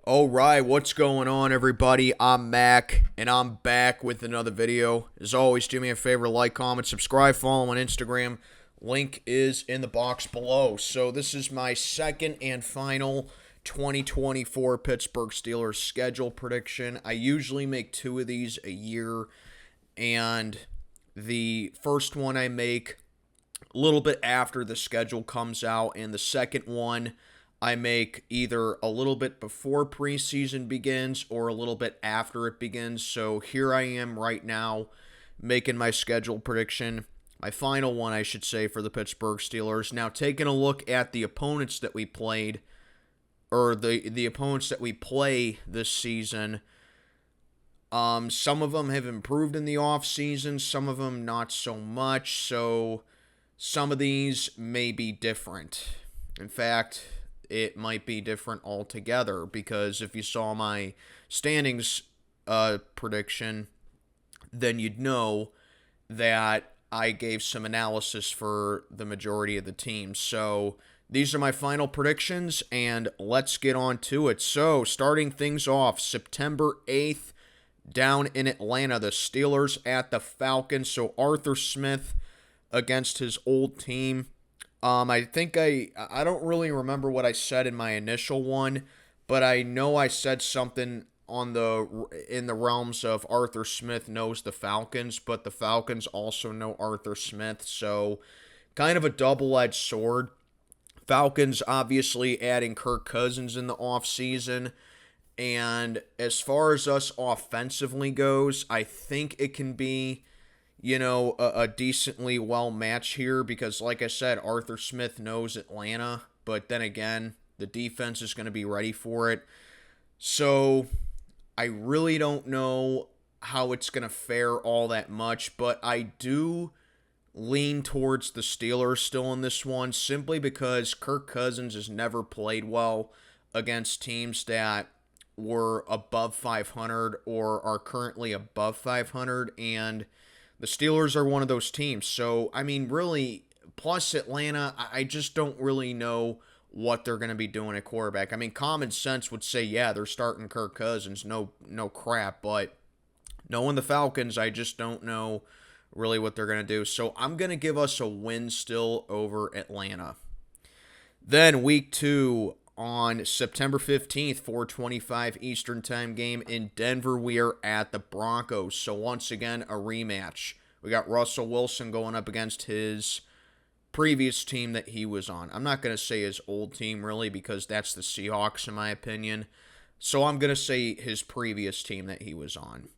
All right, what's going on, everybody? I'm Mac, and I'm back with another video. As always, do me a favor, like, comment, subscribe, follow on Instagram. Link is in the box below. So this is my second and final 2024 Pittsburgh Steelers schedule prediction. I usually make two of these a year, and the first one I make a little bit after the schedule comes out, and the second one I make either a little bit before preseason begins or a little bit after it begins. So here I am right now making my schedule prediction, my final one, I should say, for the Pittsburgh Steelers. Now, taking a look at the opponents that we played, or the opponents that we play this season, some of them have improved in the offseason, some of them not so much, so some of these may be different. In fact, it might be different altogether, because if you saw my standings prediction, then you'd know that I gave some analysis for the majority of the teams. So these are my final predictions, and let's get on to it. So starting things off, September 8th, down in Atlanta, the Steelers at the Falcons. So Arthur Smith against his old team. I think I don't really remember what I said in my initial one, but I know I said something in the realms of Arthur Smith knows the Falcons, but the Falcons also know Arthur Smith, so kind of a double-edged sword. Falcons obviously adding Kirk Cousins in the offseason, and as far as us offensively goes, I think it can be a decently well match here, because like I said, Arthur Smith knows Atlanta, but then again, the defense is going to be ready for it. So I really don't know how it's going to fare all that much, but I do lean towards the Steelers still in this one, simply because Kirk Cousins has never played well against teams that were above 500 or are currently above 500, and the Steelers are one of those teams. So, I mean, really, plus Atlanta, I just don't really know what they're going to be doing at quarterback. I mean, common sense would say, yeah, they're starting Kirk Cousins, no crap. But knowing the Falcons, I just don't know really what they're going to do. So I'm going to give us a win still over Atlanta. Then week 2, on September 15th, 4:25 Eastern Time game in Denver, we are at the Broncos. So once again, a rematch. We got Russell Wilson going up against his previous team that he was on. I'm not going to say his old team, really, because that's the Seahawks, in my opinion. So I'm going to say his previous team that he was on.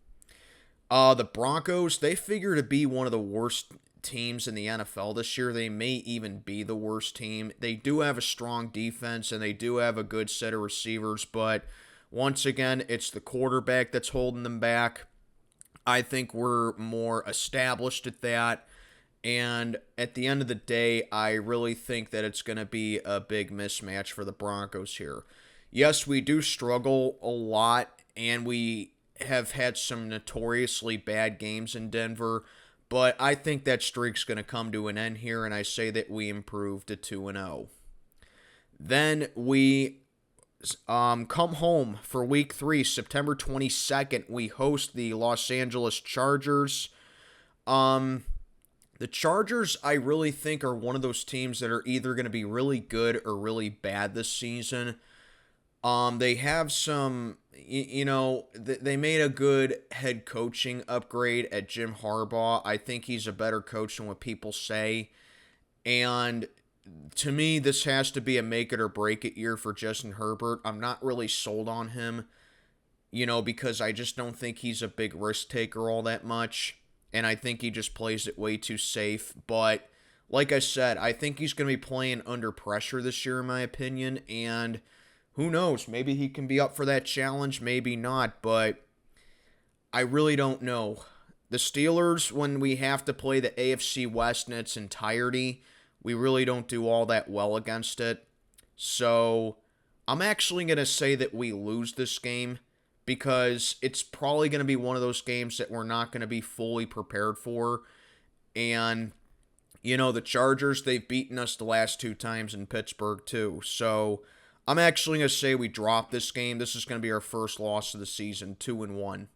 The Broncos, they figure to be one of the worst teams in the NFL this year. They may even be the worst team. They do have a strong defense, and they do have a good set of receivers, but once again, it's the quarterback that's holding them back. I think we're more established at that, and at the end of the day, I really think that it's going to be a big mismatch for the Broncos here. Yes, we do struggle a lot, and we have had some notoriously bad games in Denver, but I think that streak's going to come to an end here, and I say that we improve to 2-0. Then we come home for week 3, September 22nd. We host the Los Angeles Chargers. The Chargers, I really think, are one of those teams that are either going to be really good or really bad this season. They have some, they made a good head coaching upgrade at Jim Harbaugh. I think he's a better coach than what people say. And to me, this has to be a make it or break it year for Justin Herbert. I'm not really sold on him, because I just don't think he's a big risk taker all that much. And I think he just plays it way too safe. But like I said, I think he's going to be playing under pressure this year, in my opinion. And who knows? Maybe he can be up for that challenge, maybe not, but I really don't know. The Steelers, when we have to play the AFC West in its entirety, we really don't do all that well against it. So I'm actually going to say that we lose this game, because it's probably going to be one of those games that we're not going to be fully prepared for. And, the Chargers, they've beaten us the last 2 times in Pittsburgh too. So I'm actually going to say we drop this game. This is going to be our first loss of the season, 2-1.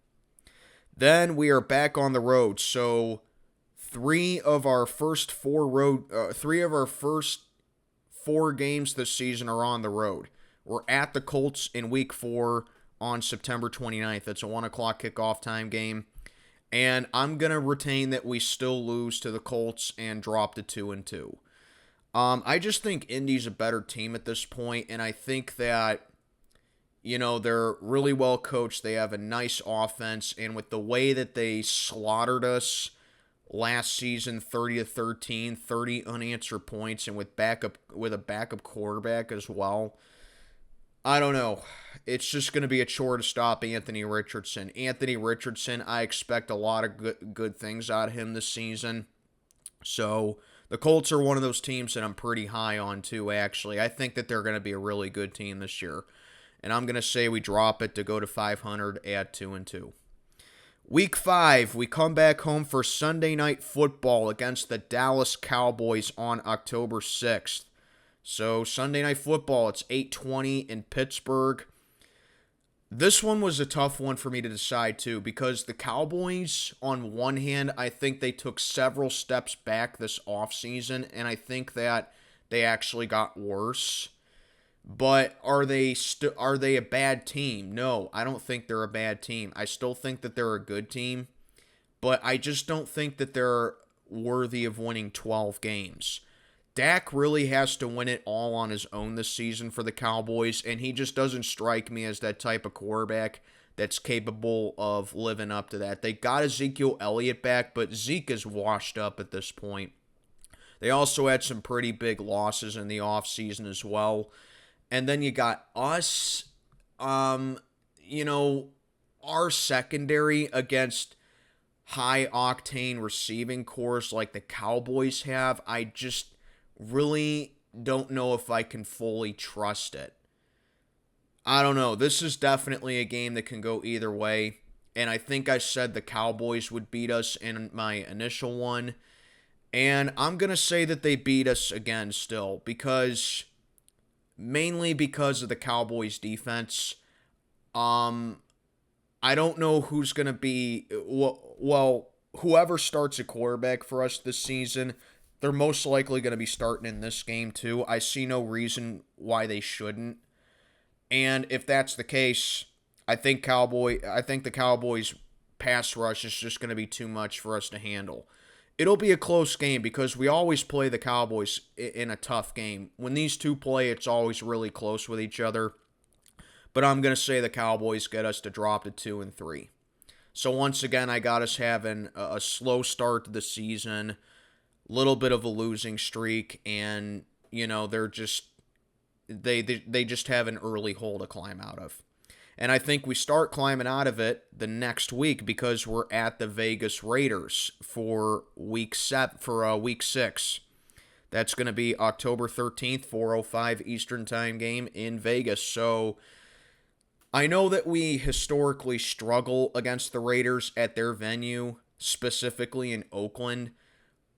Then we are back on the road. So three of our first four games this season are on the road. We're at the Colts in week 4 on September 29th. It's a 1 o'clock kickoff time game. And I'm going to retain that we still lose to the Colts and drop to 2-2. I just think Indy's a better team at this point, and I think that, they're really well coached. They have a nice offense, and with the way that they slaughtered us last season, 30-13, 30 unanswered points, and with a backup quarterback as well, I don't know. It's just going to be a chore to stop Anthony Richardson. Anthony Richardson, I expect a lot of good things out of him this season. So the Colts are one of those teams that I'm pretty high on too, actually. I think that they're going to be a really good team this year. And I'm going to say we drop it to go to 500 at 2-2. Week 5, we come back home for Sunday Night Football against the Dallas Cowboys on October 6th. So Sunday Night Football, it's 8:20 in Pittsburgh. This one was a tough one for me to decide too, because the Cowboys, on one hand, I think they took several steps back this offseason, and I think that they actually got worse. But are they a bad team? No, I don't think they're a bad team. I still think that they're a good team, but I just don't think that they're worthy of winning 12 games. Dak really has to win it all on his own this season for the Cowboys, and he just doesn't strike me as that type of quarterback that's capable of living up to that. They got Ezekiel Elliott back, but Zeke is washed up at this point. They also had some pretty big losses in the offseason as well. And then you got us, our secondary against high-octane receiving cores like the Cowboys have. I just really don't know if I can fully trust it. I don't know. This is definitely a game that can go either way. And I think I said the Cowboys would beat us in my initial one. And I'm going to say that they beat us again still, mainly because of the Cowboys defense. I don't know who's going to be, whoever starts a quarterback for us this season, they're most likely going to be starting in this game too. I see no reason why they shouldn't. And if that's the case, I think the Cowboys pass rush is just going to be too much for us to handle. It'll be a close game because we always play the Cowboys in a tough game. When these two play, it's always really close with each other. But I'm going to say the Cowboys get us to drop to 2-3. So once again, I got us having a slow start to the season, little bit of a losing streak, and they just have an early hole to climb out of. And I think we start climbing out of it the next week because we're at the Vegas Raiders for week 6. That's going to be October 13th, 4:05 Eastern Time game in Vegas. So I know that we historically struggle against the Raiders at their venue, specifically in Oakland.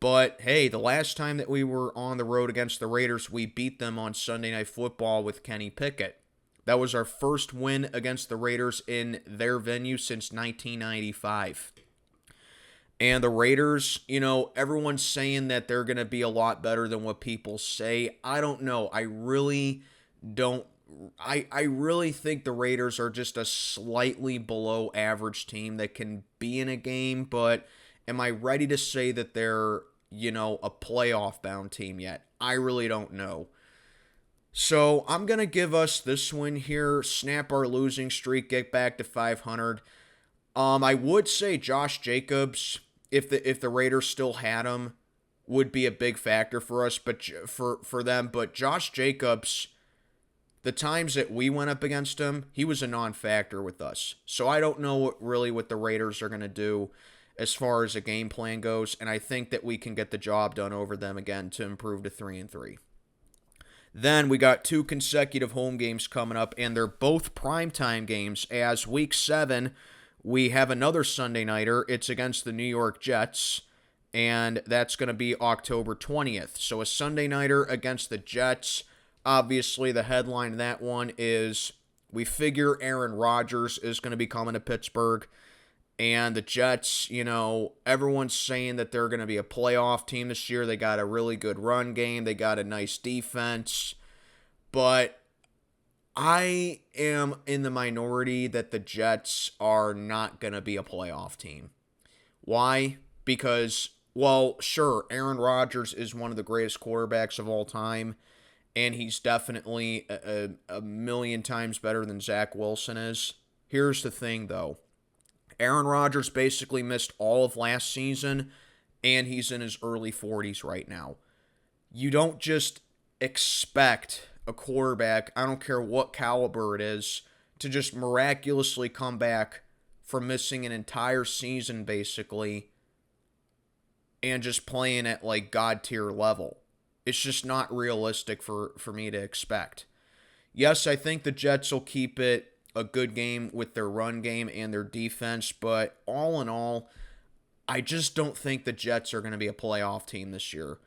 But hey, the last time that we were on the road against the Raiders, we beat them on Sunday Night Football with Kenny Pickett. That was our first win against the Raiders in their venue since 1995. And the Raiders, everyone's saying that they're going to be a lot better than what people say. I don't know. I really don't. I really think the Raiders are just a slightly below average team that can be in a game, but am I ready to say that they're, a playoff bound team yet? I really don't know. So I'm going to give us this win here, snap our losing streak, get back to 500. I would say Josh Jacobs, if the Raiders still had him, would be a big factor for us, but for them. But Josh Jacobs, the times that we went up against him, he was a non-factor with us. So I don't know what the Raiders are going to do as far as a game plan goes, and I think that we can get the job done over them again to improve to 3-3. Then we got 2 consecutive home games coming up, and they're both primetime games. As week 7, we have another Sunday nighter. It's against the New York Jets, and that's going to be October 20th. So a Sunday nighter against the Jets. obviously the headline of that one is we figure Aaron Rodgers is going to be coming to Pittsburgh. And the Jets, everyone's saying that they're going to be a playoff team this year. They got a really good run game. They got a nice defense. But I am in the minority that the Jets are not going to be a playoff team. Why? Because, well, sure, Aaron Rodgers is one of the greatest quarterbacks of all time. And he's definitely a million times better than Zach Wilson is. Here's the thing, though. Aaron Rodgers basically missed all of last season, and he's in his early 40s right now. You don't just expect a quarterback, I don't care what caliber it is, to just miraculously come back from missing an entire season, basically, and just playing at, like, God-tier level. It's just not realistic for me to expect. Yes, I think the Jets will keep it a good game with their run game and their defense, but all in all, I just don't think the Jets are going to be a playoff team this year.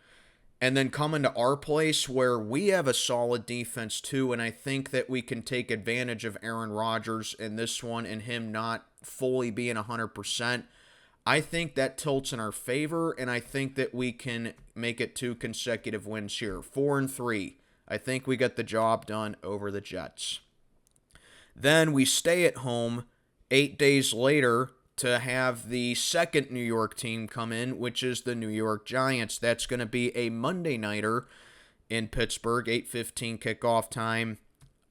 And then coming to our place where we have a solid defense too, and I think that we can take advantage of Aaron Rodgers in this one and him not fully being 100%. I think that tilts in our favor, and I think that we can make it 2 consecutive wins here. 4-3. I think we get the job done over the Jets. Then we stay at home 8 days later to have the second New York team come in, which is the New York Giants. That's going to be a Monday nighter in Pittsburgh, 8:15 kickoff time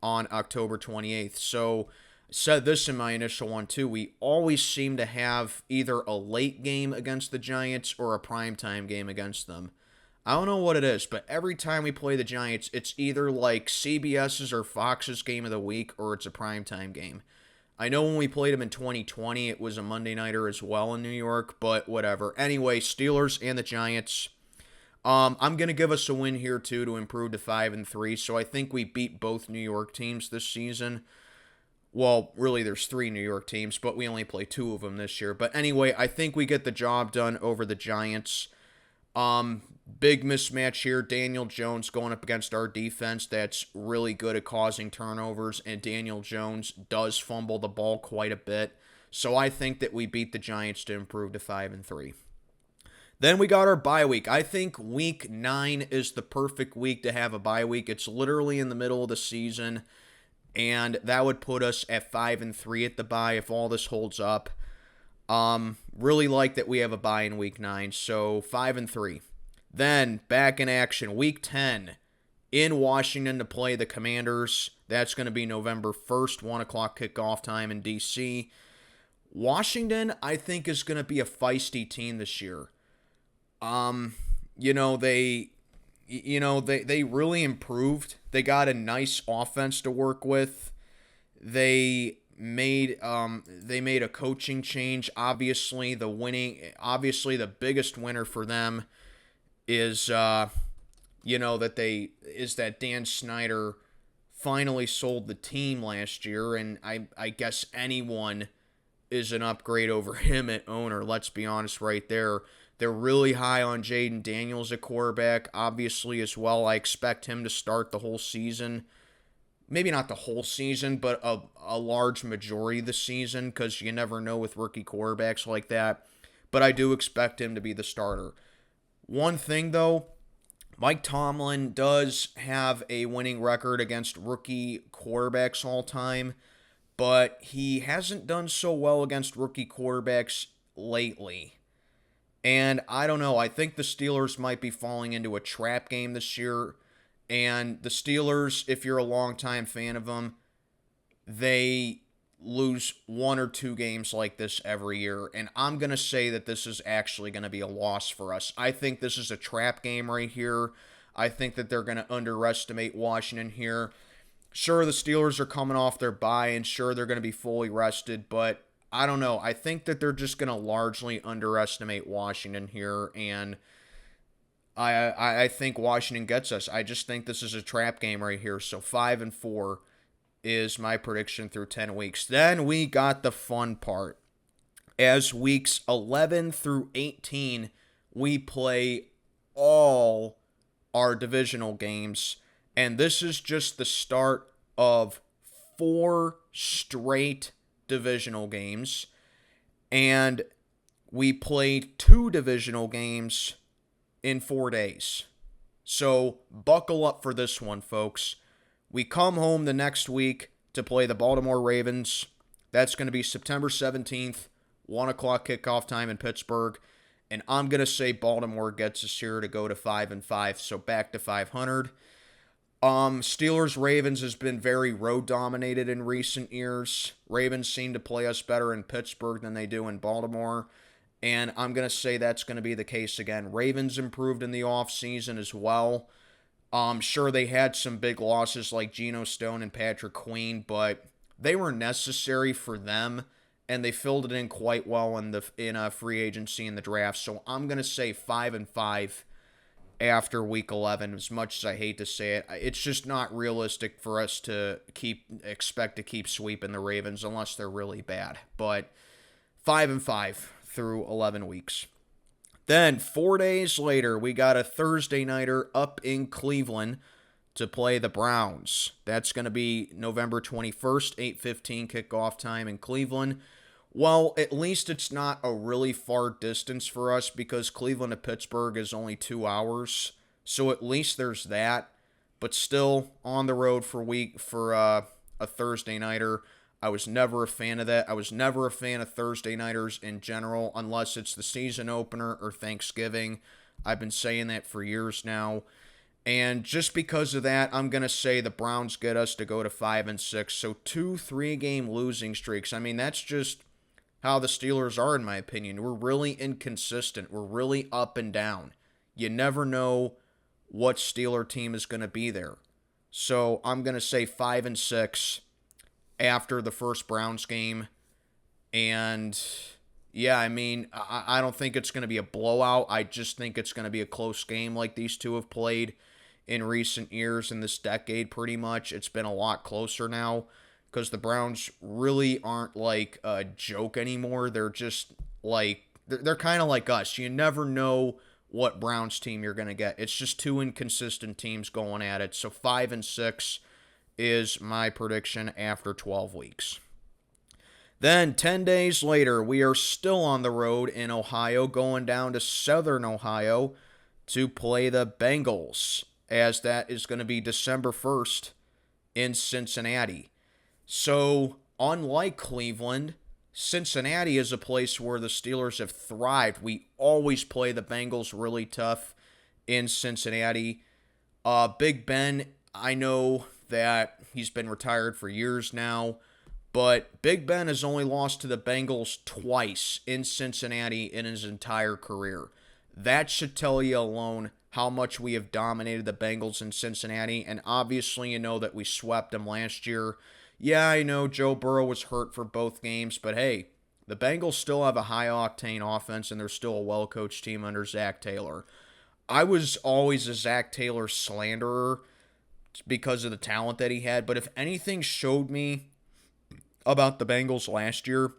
on October 28th. So I said this in my initial one too. We always seem to have either a late game against the Giants or a primetime game against them. I don't know what it is, but every time we play the Giants, it's either like CBS's or Fox's game of the week or it's a primetime game. I know when we played them in 2020, it was a Monday nighter as well in New York, but whatever. Anyway, Steelers and the Giants. I'm going to give us a win here too to improve to 5-3, so I think we beat both New York teams this season. Well, really there's 3 New York teams, but we only play 2 of them this year. But anyway, I think we get the job done over the Giants. Big mismatch here. Daniel Jones going up against our defense that's really good at causing turnovers, and Daniel Jones does fumble the ball quite a bit. So I think that we beat the Giants to improve to 5-3. Then we got our bye week. I think week 9 is the perfect week to have a bye week. It's literally in the middle of the season, and that would put us at 5-3 at the bye if all this holds up. Really like that we have a bye in week 9, so 5-3. Then, back in action, Week 10, in Washington to play the Commanders. That's going to be November 1st, 1 o'clock kickoff time in D.C. Washington, I think, is going to be a feisty team this year. They really improved. They got a nice offense to work with. They made a coaching change. Obviously, the biggest winner for them is that Dan Snyder finally sold the team last year, and I guess anyone is an upgrade over him at owner. Let's be honest right there. They're really high on Jaden Daniels at quarterback, obviously, as well. I expect him to start the whole season. Maybe not the whole season, but a large majority of the season, because you never know with rookie quarterbacks like that. But I do expect him to be the starter. One thing, though, Mike Tomlin does have a winning record against rookie quarterbacks all time, but he hasn't done so well against rookie quarterbacks lately. And I don't know, I think the Steelers might be falling into a trap game this year. And the Steelers, if you're a longtime fan of them, they lose 1 or 2 games like this every year. And I'm going to say that this is actually going to be a loss for us. I think this is a trap game right here. I think that they're going to underestimate Washington here. Sure, the Steelers are coming off their bye, and sure, they're going to be fully rested, but I don't know. I think that they're just going to largely underestimate Washington here, and I think Washington gets us. I just think this is a trap game right here. So 5-4 is my prediction through 10 weeks. Then we got the fun part. As weeks 11 through 18, we play all our divisional games. And this is just the start of 4 straight divisional games. And we played 2 divisional games in 4 days. So buckle up for this one, folks. We come home the next week to play the Baltimore Ravens. That's going to be September 17th, 1 o'clock kickoff time in Pittsburgh. And I'm going to say Baltimore gets us here to go to 5-5, so back to 500. Steelers-Ravens has been very road-dominated in recent years. Ravens seem to play us better in Pittsburgh than they do in Baltimore. And I'm going to say that's going to be the case again. Ravens improved in the offseason as well. Sure, they had some big losses like Geno Stone and Patrick Queen, but they were necessary for them, and they filled it in quite well in free agency in the draft. So I'm going to say 5-5 after Week 11. As much as I hate to say it, it's just not realistic for us to expect to keep sweeping the Ravens unless they're really bad. But 5-5 through 11 weeks. Then 4 days later, we got a Thursday nighter up in Cleveland to play the Browns. That's going to be November 21st, 8:15 kickoff time in Cleveland. Well, at least it's not a really far distance for us because Cleveland to Pittsburgh is only 2 hours. So at least there's that. But still on the road for a Thursday nighter. I was never a fan of that. I was never a fan of Thursday nighters in general unless it's the season opener or Thanksgiving. I've been saying that for years now. And just because of that, I'm going to say the Browns get us to go to 5-6. So 2 3-game losing streaks. I mean, that's just how the Steelers are, in my opinion. We're really inconsistent. We're really up and down. You never know what Steeler team is going to be there. So I'm going to say 5-6 after the first Browns game. And yeah, I mean, I don't think it's going to be a blowout. I just think it's going to be a close game like these two have played in recent years, in this decade pretty much. It's been a lot closer now because the Browns really aren't like a joke anymore. They're just like, they're kind of like us. You never know what Browns team you're going to get. It's just 2 inconsistent teams going at it. So 5-6 is my prediction after 12 weeks. Then 10 days later, we are still on the road in Ohio, going down to Southern Ohio to play the Bengals, as that is going to be December 1st in Cincinnati. So, unlike Cleveland, Cincinnati is a place where the Steelers have thrived. We always play the Bengals really tough in Cincinnati. Big Ben, I know that he's been retired for years now, but Big Ben has only lost to the Bengals twice in Cincinnati in his entire career. That should tell you alone how much we have dominated the Bengals in Cincinnati, and obviously you know that we swept them last year. Yeah, I know Joe Burrow was hurt for both games, but hey, the Bengals still have a high-octane offense, and they're still a well-coached team under Zach Taylor. I was always a Zach Taylor slanderer because of the talent that he had, but if anything showed me about the Bengals last year,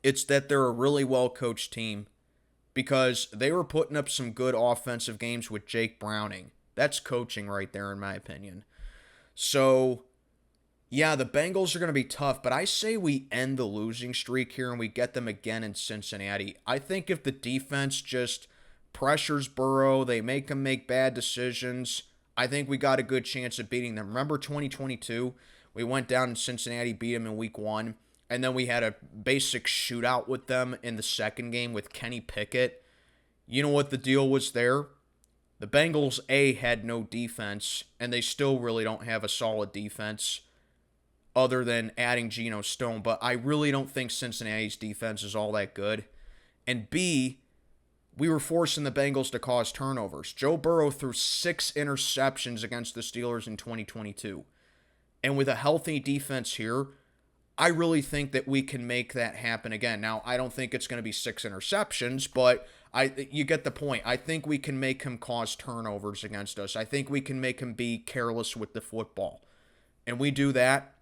it's that they're a really well-coached team because they were putting up some good offensive games with Jake Browning. That's coaching right there, in my opinion. So, yeah, the Bengals are going to be tough, but I say we end the losing streak here and we get them again in Cincinnati. I think if the defense just pressures Burrow, they make him make bad decisions, I think we got a good chance of beating them. Remember 2022? We went down in Cincinnati, beat them in week 1, and then we had a basic shootout with them in the second game with Kenny Pickett. You know what the deal was there? The Bengals, had no defense, and they still really don't have a solid defense other than adding Geno Stone, but I really don't think Cincinnati's defense is all that good. And B, we were forcing the Bengals to cause turnovers. Joe Burrow threw 6 interceptions against the Steelers in 2022. And with a healthy defense here, I really think that we can make that happen again. Now, I don't think it's going to be 6 interceptions, but you get the point. I think we can make him cause turnovers against us. I think we can make him be careless with the football. And we do that,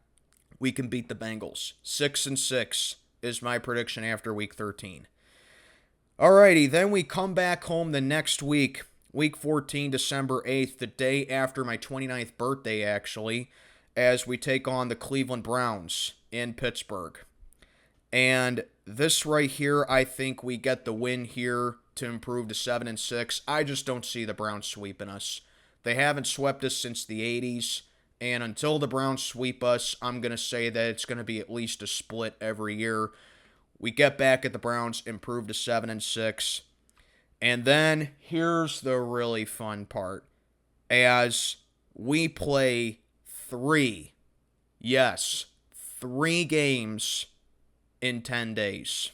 we can beat the Bengals. 6-6 is my prediction after week 13. Alrighty, then we come back home the next week. Week 14, December 8th, the day after my 29th birthday, actually, as we take on the Cleveland Browns in Pittsburgh. And this right here, I think we get the win here to improve to 7-6. I just don't see the Browns sweeping us. They haven't swept us since the 80s. And until the Browns sweep us, I'm going to say that it's going to be at least a split every year. We get back at the Browns, improve to 7-6. And then here's the really fun part. As we play three games in 10 days.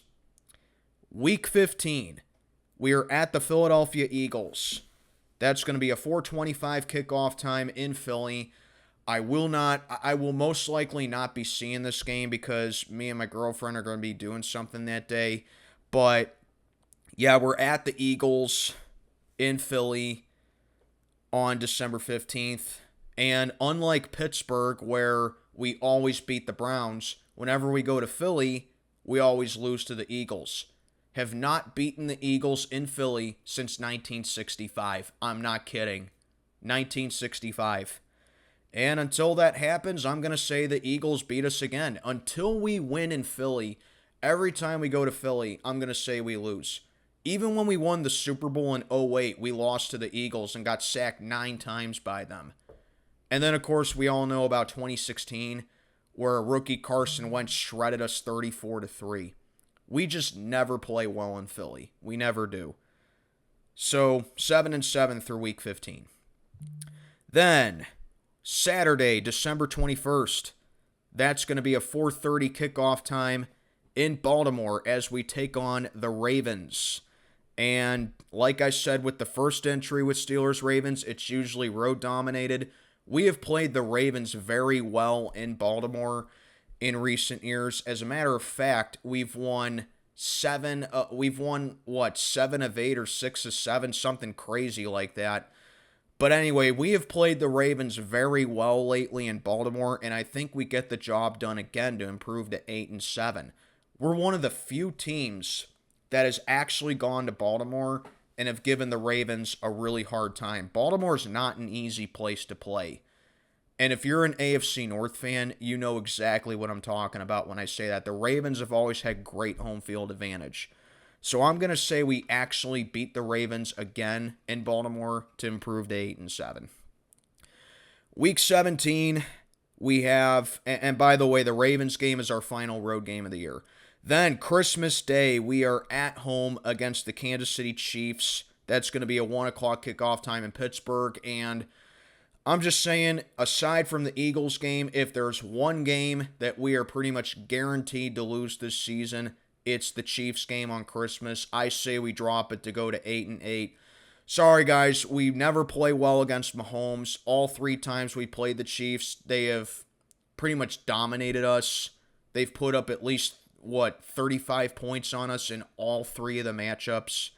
Week 15, we are at the Philadelphia Eagles. That's going to be a 4:25 kickoff time in Philly. I will most likely not be seeing this game because me and my girlfriend are going to be doing something that day. But yeah, we're at the Eagles in Philly on December 15th. And unlike Pittsburgh, where we always beat the Browns, whenever we go to Philly, we always lose to the Eagles. Have not beaten the Eagles in Philly since 1965. I'm not kidding. 1965. And until that happens, I'm going to say the Eagles beat us again. Until we win in Philly, every time we go to Philly, I'm going to say we lose. Even when we won the Super Bowl in 2008, we lost to the Eagles and got sacked 9 times by them. And then, of course, we all know about 2016, where rookie Carson Wentz shredded us 34-3. We just never play well in Philly. We never do. So, 7-7 through week 15. Then, Saturday, December 21st. That's going to be a 4:30 kickoff time in Baltimore as we take on the Ravens. And like I said with the first entry with Steelers-Ravens, it's usually road-dominated. We have played the Ravens very well in Baltimore in recent years. As a matter of fact, we've won 7 of 8 or 6 of 7, something crazy like that. But anyway, we have played the Ravens very well lately in Baltimore, and I think we get the job done again to improve to 8-7. We're one of the few teams that has actually gone to Baltimore and have given the Ravens a really hard time. Baltimore's not an easy place to play. And if you're an AFC North fan, you know exactly what I'm talking about when I say that. The Ravens have always had great home field advantage. So I'm going to say we actually beat the Ravens again in Baltimore to improve to 8-7. Week 17, we have, and by the way, the Ravens game is our final road game of the year. Then Christmas Day, we are at home against the Kansas City Chiefs. That's going to be a 1 o'clock kickoff time in Pittsburgh. And I'm just saying, aside from the Eagles game, if there's one game that we are pretty much guaranteed to lose this season, it's the Chiefs game on Christmas. I say we drop it to go to 8-8. Sorry, guys. We never play well against Mahomes. All 3 times we played the Chiefs, they have pretty much dominated us. They've put up at least, 35 points on us in all 3 of the matchups.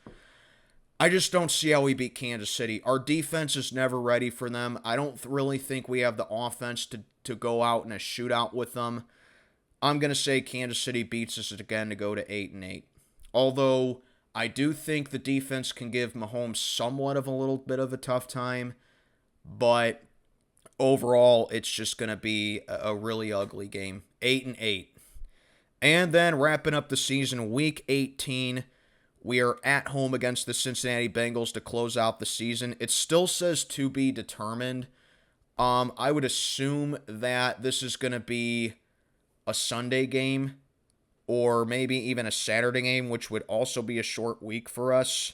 I just don't see how we beat Kansas City. Our defense is never ready for them. I don't really think we have the offense to go out in a shootout with them. I'm going to say Kansas City beats us again to go to 8-8. Although I do think the defense can give Mahomes somewhat of a little bit of a tough time. But overall, it's just going to be a really ugly game. 8-8. And then wrapping up the season, week 18, we are at home against the Cincinnati Bengals to close out the season. It still says to be determined. I would assume that this is going to be a Sunday game or maybe even a Saturday game, which would also be a short week for us.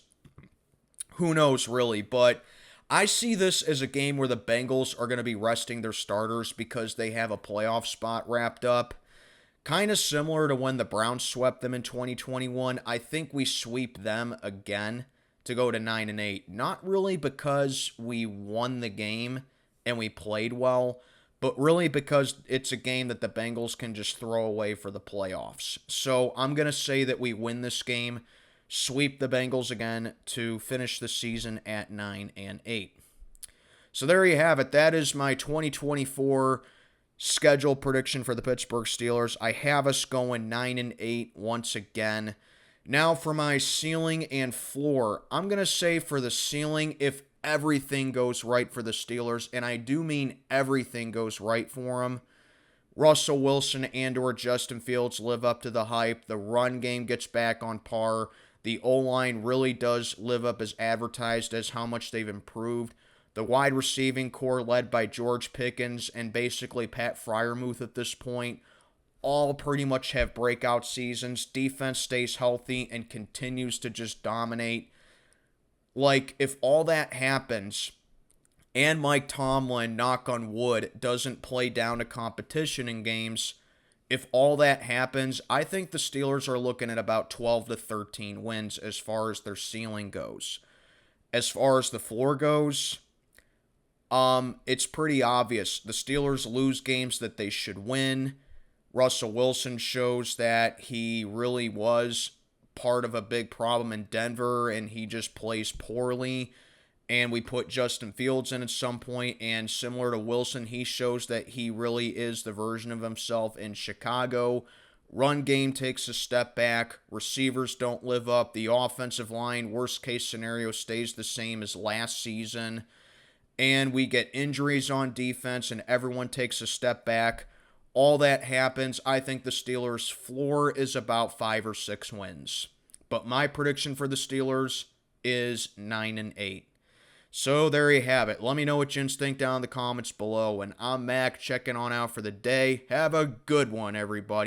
Who knows, really, but I see this as a game where the Bengals are going to be resting their starters because they have a playoff spot wrapped up. Kind of similar to when the Browns swept them in 2021. I think we sweep them again to go to 9-8. Not really because we won the game and we played well, but really because it's a game that the Bengals can just throw away for the playoffs. So I'm going to say that we win this game, sweep the Bengals again to finish the season at 9-8. So there you have it. That is my 2024 schedule prediction for the Pittsburgh Steelers. I have us going 9-8 once again. Now for my ceiling and floor. I'm going to say for the ceiling, if everything goes right for the Steelers, and I do mean everything goes right for them, Russell Wilson and or Justin Fields live up to the hype. The run game gets back on par. The O-line really does live up as advertised as how much they've improved. The wide receiving core led by George Pickens and basically Pat Freiermuth at this point all pretty much have breakout seasons. Defense stays healthy and continues to just dominate. Like, if all that happens and Mike Tomlin, knock on wood, doesn't play down to competition in games, if all that happens, I think the Steelers are looking at about 12 to 13 wins as far as their ceiling goes. As far as the floor goes, it's pretty obvious. The Steelers lose games that they should win. Russell Wilson shows that he really was part of a big problem in Denver, and he just plays poorly. And we put Justin Fields in at some point, and similar to Wilson, he shows that he really is the version of himself in Chicago. Run game takes a step back. Receivers don't live up. The offensive line, worst case scenario, stays the same as last season. And we get injuries on defense, and everyone takes a step back. All that happens, I think the Steelers' floor is about 5 or 6 wins. But my prediction for the Steelers is 9-8. So there you have it. Let me know what you think down in the comments below. And I'm Mac, checking on out for the day. Have a good one, everybody.